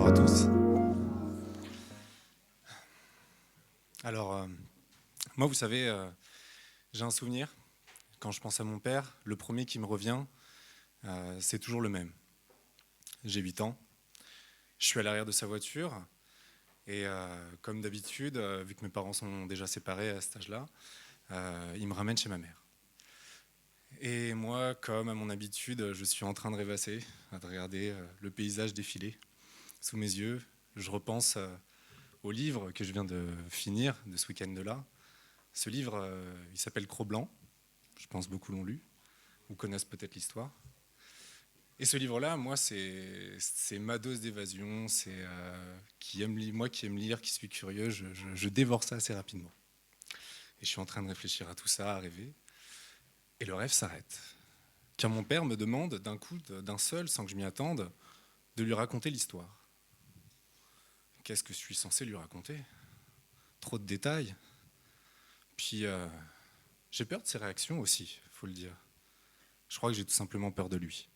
Bonjour à tous. Alors, moi, vous savez, j'ai un souvenir. Quand je pense à mon père, le premier qui me revient, c'est toujours le même. J'ai 8 ans, je suis à l'arrière de sa voiture, et comme d'habitude, vu que mes parents sont déjà séparés à cet âge-là, il me ramène chez ma mère. Et moi, comme à mon habitude, je suis en train de rêvasser, de regarder le paysage défiler sous mes yeux. Je repense au livre que je viens de finir de ce week-end-là. Ce livre, il s'appelle Cro-Blanc. Je pense beaucoup l'ont lu, ou connaissent peut-être l'histoire. Et ce livre-là, moi, c'est ma dose d'évasion. C'est moi qui aime lire, qui suis curieux, je dévore ça assez rapidement. Et je suis en train de réfléchir à tout ça, à rêver. Et le rêve s'arrête. Car mon père me demande d'un coup, d'un seul, sans que je m'y attende, de lui raconter l'histoire. Qu'est-ce que je suis censé lui raconter? Trop de détails. Puis j'ai peur de ses réactions aussi, il faut le dire. Je crois que j'ai tout simplement peur de lui.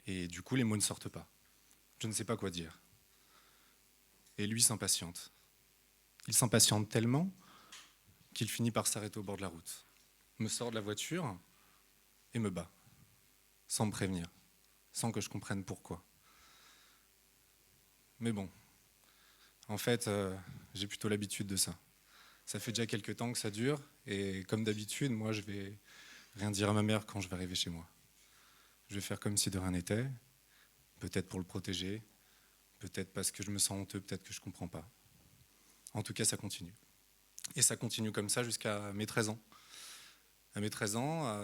Et du coup, les mots ne sortent pas. Je ne sais pas quoi dire. Et lui s'impatiente. Il s'impatiente tellement qu'il finit par s'arrêter au bord de la route, me sort de la voiture et me bat, sans me prévenir, sans que je comprenne pourquoi. Mais bon, en fait, j'ai plutôt l'habitude de ça. Ça fait déjà quelques temps que ça dure, et comme d'habitude, moi, je vais rien dire à ma mère quand je vais arriver chez moi. Je vais faire comme si de rien n'était, peut-être pour le protéger, peut-être parce que je me sens honteux, peut-être que je ne comprends pas. En tout cas, ça continue. Et ça continue comme ça jusqu'à mes 13 ans. À mes 13 ans,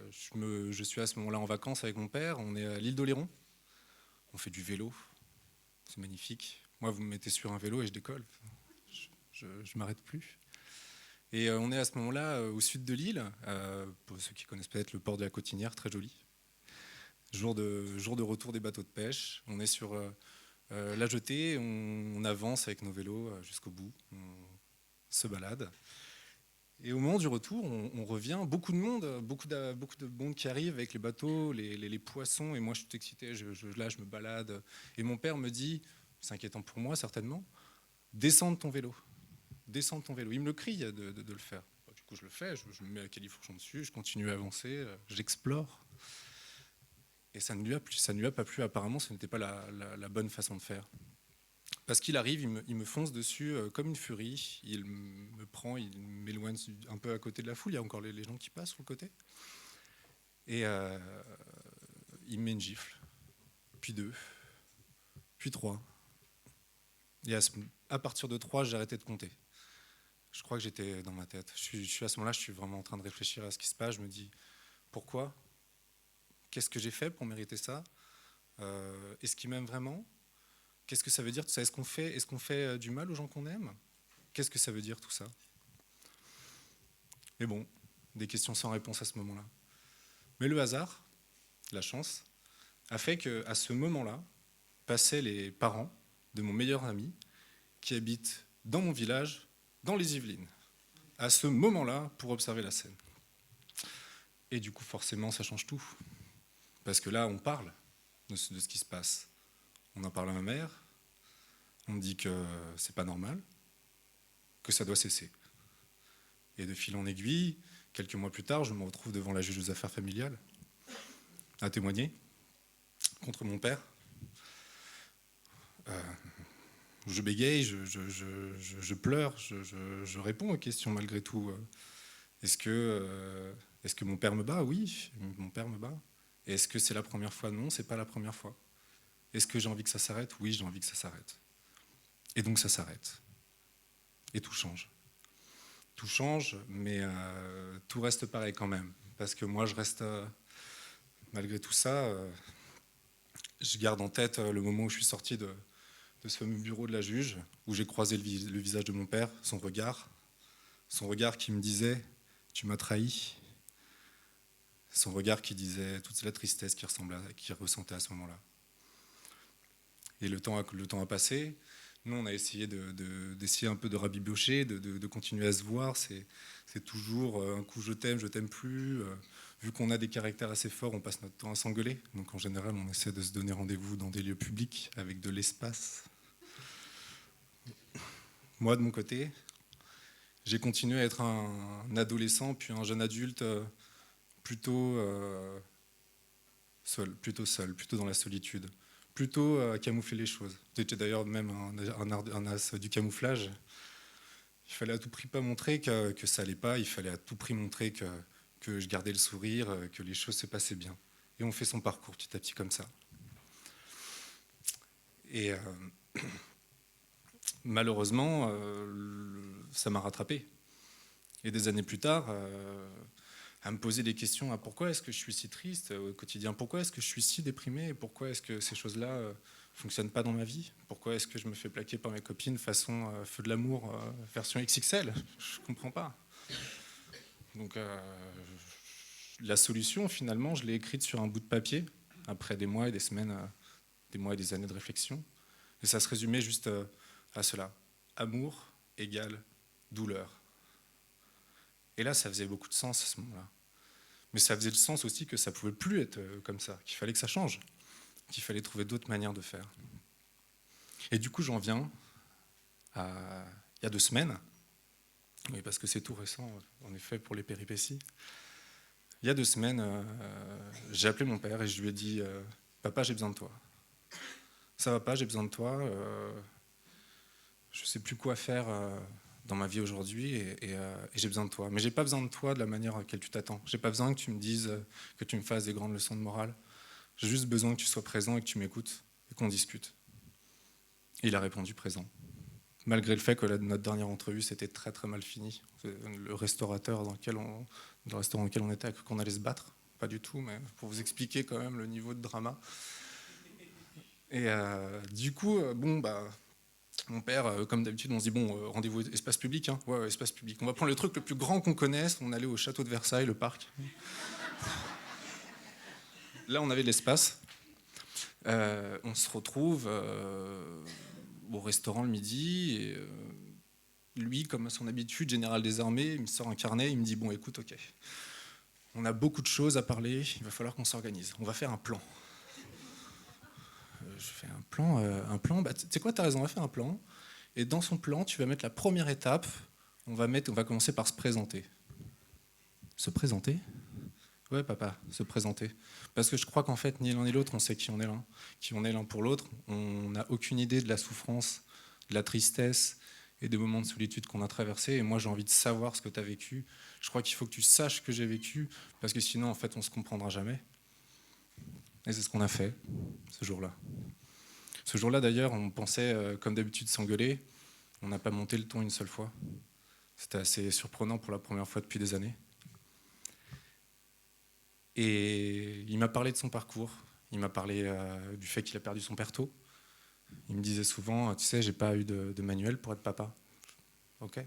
je suis à ce moment-là en vacances avec mon père. On est à l'île d'Oléron. On fait du vélo. C'est magnifique. Moi, vous me mettez sur un vélo et je décolle. Je ne m'arrête plus. Et on est à ce moment-là au sud de l'île. Pour ceux qui connaissent peut-être le port de la Cotinière, très joli. Jour de retour des bateaux de pêche. On est sur la jetée. On avance avec nos vélos jusqu'au bout. On se balade. Et au moment du retour, on revient, beaucoup de monde, beaucoup de monde qui arrive avec les bateaux, les poissons, et moi je suis excité, là je me balade. Et mon père me dit, s'inquiétant pour moi certainement, descends de ton vélo, descends de ton vélo. Il me le crie de le faire. Du coup je le fais, je me mets à califourchon dessus, je continue à avancer, j'explore. Et ça ne lui a pas plu, apparemment ce n'était pas la bonne façon de faire. Parce qu'il arrive, il me fonce dessus comme une furie, il me prend, il m'éloigne un peu à côté de la foule, il y a encore les gens qui passent sur le côté, et il me met une gifle, puis deux, puis trois, et à partir de trois, j'ai arrêté de compter. Je crois que j'étais dans ma tête. Je suis à ce moment-là, je suis vraiment en train de réfléchir à ce qui se passe, je me dis, pourquoi? Qu'est-ce que j'ai fait pour mériter ça? Est-ce qu'il m'aime vraiment? Qu'est-ce que ça veut dire tout ça? Est-ce qu'on fait du mal aux gens qu'on aime? Qu'est-ce que ça veut dire tout ça? Mais bon, des questions sans réponse à ce moment-là. Mais le hasard, la chance, a fait qu'à ce moment-là, passaient les parents de mon meilleur ami qui habite dans mon village, dans les Yvelines, à ce moment-là pour observer la scène. Et du coup, forcément, ça change tout. Parce que là, on parle de ce qui se passe. On en parle à ma mère, on me dit que c'est pas normal, que ça doit cesser. Et de fil en aiguille, quelques mois plus tard, je me retrouve devant la juge aux affaires familiales à témoigner contre mon père. Je bégaye, je pleure, je réponds aux questions malgré tout. Est-ce que mon père me bat? Oui, mon père me bat. Et est-ce que c'est la première fois? Non, c'est pas la première fois. Est-ce que j'ai envie que ça s'arrête? Oui, j'ai envie que ça s'arrête. Et donc ça s'arrête. Et tout change. Tout change, mais tout reste pareil quand même. Parce que moi, je reste, malgré tout ça, je garde en tête le moment où je suis sorti de ce fameux bureau de la juge, où j'ai croisé le visage de mon père, son regard qui me disait « tu m'as trahi », son regard qui disait toute la tristesse qu'il ressentait à ce moment-là. Et le temps a passé, Nous, on a essayé d'essayer un peu de rabibocher, de continuer à se voir. C'est toujours un coup je t'aime plus. Vu qu'on a des caractères assez forts, on passe notre temps à s'engueuler. Donc en général, on essaie de se donner rendez-vous dans des lieux publics avec de l'espace. Moi, de mon côté, j'ai continué à être un adolescent, puis un jeune adulte plutôt seul, plutôt dans la solitude, plutôt à camoufler les choses. J'étais d'ailleurs même un as du camouflage. Il fallait à tout prix pas montrer que ça allait pas, il fallait à tout prix montrer que je gardais le sourire, que les choses se passaient bien. Et on fait son parcours petit à petit comme ça. Et malheureusement, ça m'a rattrapé. Et des années plus tard, à me poser des questions à pourquoi est-ce que je suis si triste au quotidien, pourquoi est-ce que je suis si déprimé, pourquoi est-ce que ces choses-là ne fonctionnent pas dans ma vie, pourquoi est-ce que je me fais plaquer par mes copines façon feu de l'amour version XXL, je ne comprends pas. Donc la solution finalement je l'ai écrite sur un bout de papier après des mois et des semaines, des mois et des années de réflexion, et ça se résumait juste à cela: amour égale douleur. Et là, ça faisait beaucoup de sens à ce moment-là. Mais ça faisait le sens aussi que ça ne pouvait plus être comme ça, qu'il fallait que ça change, qu'il fallait trouver d'autres manières de faire. Et du coup, j'en viens à il y a 2 semaines, oui, parce que c'est tout récent, en effet, pour les péripéties. Il y a 2 semaines, j'ai appelé mon père et je lui ai dit « Papa, j'ai besoin de toi. Ça va pas, j'ai besoin de toi. Je ne sais plus quoi faire dans ma vie aujourd'hui et j'ai besoin de toi. Mais j'ai pas besoin de toi de la manière à laquelle tu t'attends. J'ai pas besoin que tu me dises, que tu me fasses des grandes leçons de morale. J'ai juste besoin que tu sois présent et que tu m'écoutes et qu'on discute. » Et il a répondu présent. Malgré le fait que notre dernière entrevue s'était très très mal finie. Le restaurateur dans le restaurant dans lequel on était, qu'on allait se battre. Pas du tout, mais pour vous expliquer quand même le niveau de drama. Et du coup, mon père, comme d'habitude, on se dit bon, rendez-vous espace public, hein. Ouais, espace public. On va prendre le truc le plus grand qu'on connaisse. On allait au château de Versailles, le parc. Là, on avait de l'espace. On se retrouve au restaurant le midi. Et, lui, comme à son habitude, général des armées, il me sort un carnet. Il me dit bon, écoute, ok, on a beaucoup de choses à parler. Il va falloir qu'on s'organise. On va faire un plan. Je fais un plan. Bah, tu sais quoi, t'as raison, on va faire un plan. Et dans son plan, tu vas mettre la première étape. On va commencer par se présenter. Se présenter ? Ouais, papa, se présenter. Parce que je crois qu'en fait, ni l'un ni l'autre, on sait qui on est l'un pour l'autre. On n'a aucune idée de la souffrance, de la tristesse et des moments de solitude qu'on a traversés. Et moi, j'ai envie de savoir ce que tu as vécu. Je crois qu'il faut que tu saches ce que j'ai vécu, parce que sinon, en fait, on ne se comprendra jamais. Et c'est ce qu'on a fait ce jour-là. Ce jour-là, d'ailleurs, on pensait, comme d'habitude, s'engueuler. On n'a pas monté le ton une seule fois. C'était assez surprenant pour la première fois depuis des années. Et il m'a parlé de son parcours. Il m'a parlé du fait qu'il a perdu son père tôt. Il me disait souvent, tu sais, j'ai pas eu de manuel pour être papa. Ok.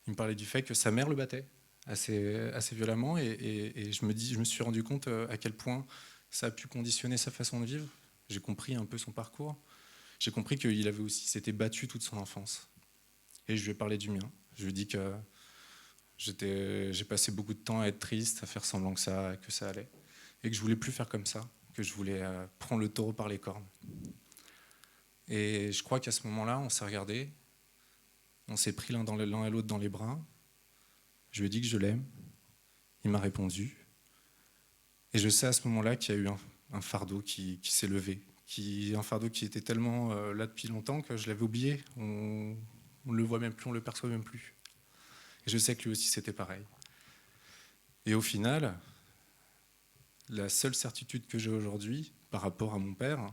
Il me parlait du fait que sa mère le battait assez violemment, et je me suis rendu compte à quel point ça a pu conditionner sa façon de vivre. J'ai compris un peu son parcours. J'ai compris qu'il avait aussi s'était battu toute son enfance. Et je lui ai parlé du mien. Je lui ai dit que j'ai passé beaucoup de temps à être triste, à faire semblant que ça allait, et que je voulais plus faire comme ça, que je voulais prendre le taureau par les cornes. Et je crois qu'à ce moment-là, on s'est regardé, on s'est pris l'un et l'autre dans les bras. Je lui ai dit que je l'aime. Il m'a répondu. Et je sais à ce moment-là qu'il y a eu un fardeau qui s'est levé, un fardeau qui était tellement là depuis longtemps que je l'avais oublié. On ne le voit même plus, on ne le perçoit même plus. Et je sais que lui aussi, c'était pareil. Et au final, la seule certitude que j'ai aujourd'hui par rapport à mon père,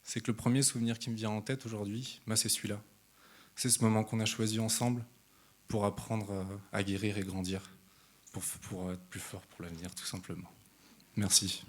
c'est que le premier souvenir qui me vient en tête aujourd'hui, c'est celui-là. C'est ce moment qu'on a choisi ensemble pour apprendre à guérir et grandir, pour être plus fort pour l'avenir, tout simplement. Merci.